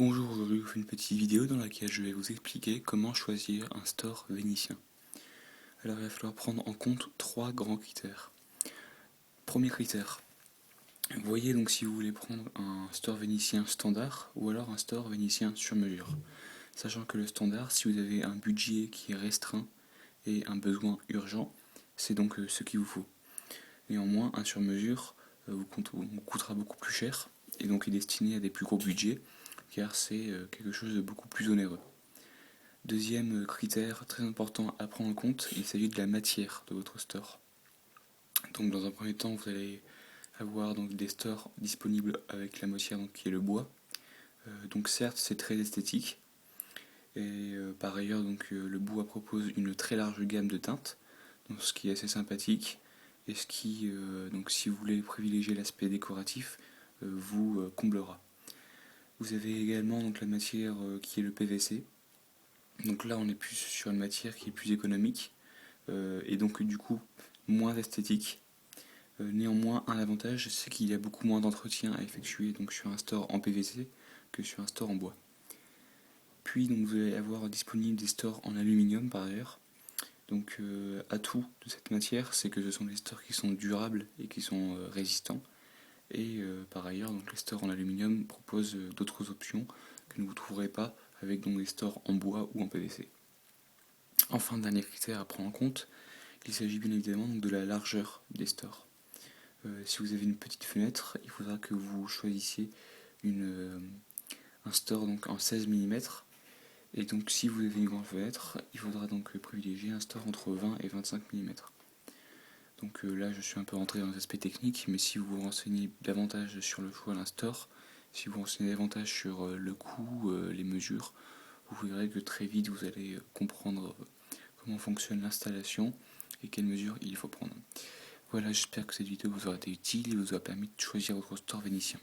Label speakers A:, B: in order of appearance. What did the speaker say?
A: Bonjour, aujourd'hui je vous fais une petite vidéo dans laquelle je vais vous expliquer comment choisir un store vénitien. Alors il va falloir prendre en compte trois grands critères. Premier critère, voyez donc si vous voulez prendre un store vénitien standard ou alors un store vénitien sur mesure. Sachant que le standard, si vous avez un budget qui est restreint et un besoin urgent, c'est donc ce qu'il vous faut. Néanmoins, un sur mesure vous coûtera beaucoup plus cher et donc est destiné à des plus gros budgets car c'est quelque chose de beaucoup plus onéreux. Deuxième critère très important à prendre en compte, il s'agit de la matière de votre store. Donc dans un premier temps, vous allez avoir donc des stores disponibles avec la matière qui est le bois. Donc certes, c'est très esthétique. Et par ailleurs, le bois propose une très large gamme de teintes, donc ce qui est assez sympathique. Et ce qui, donc si vous voulez privilégier l'aspect décoratif, vous comblera. Vous avez également donc la matière qui est le PVC. Donc là, on est plus sur une matière qui est plus économique et donc du coup moins esthétique. Néanmoins, un avantage, c'est qu'il y a beaucoup moins d'entretien à effectuer donc sur un store en PVC que sur un store en bois. Puis donc, vous allez avoir disponible des stores en aluminium par ailleurs. Donc atout de cette matière, c'est que ce sont des stores qui sont durables et qui sont résistants. Et par ailleurs, donc, les stores en aluminium proposent d'autres options que vous ne trouverez pas avec donc, des stores en bois ou en PVC. Enfin, dernier critère à prendre en compte, il s'agit bien évidemment de la largeur des stores. Si vous avez une petite fenêtre, il faudra que vous choisissiez un store donc en 16 mm. Et donc si vous avez une grande fenêtre, il faudra donc privilégier un store entre 20 et 25 mm. Donc là je suis un peu rentré dans les aspects techniques, mais si vous vous renseignez davantage sur le choix d'un store, si vous vous renseignez davantage sur le coût, les mesures, vous verrez que très vite vous allez comprendre comment fonctionne l'installation et quelles mesures il faut prendre. Voilà, j'espère que cette vidéo vous aura été utile et vous aura permis de choisir votre store vénitien.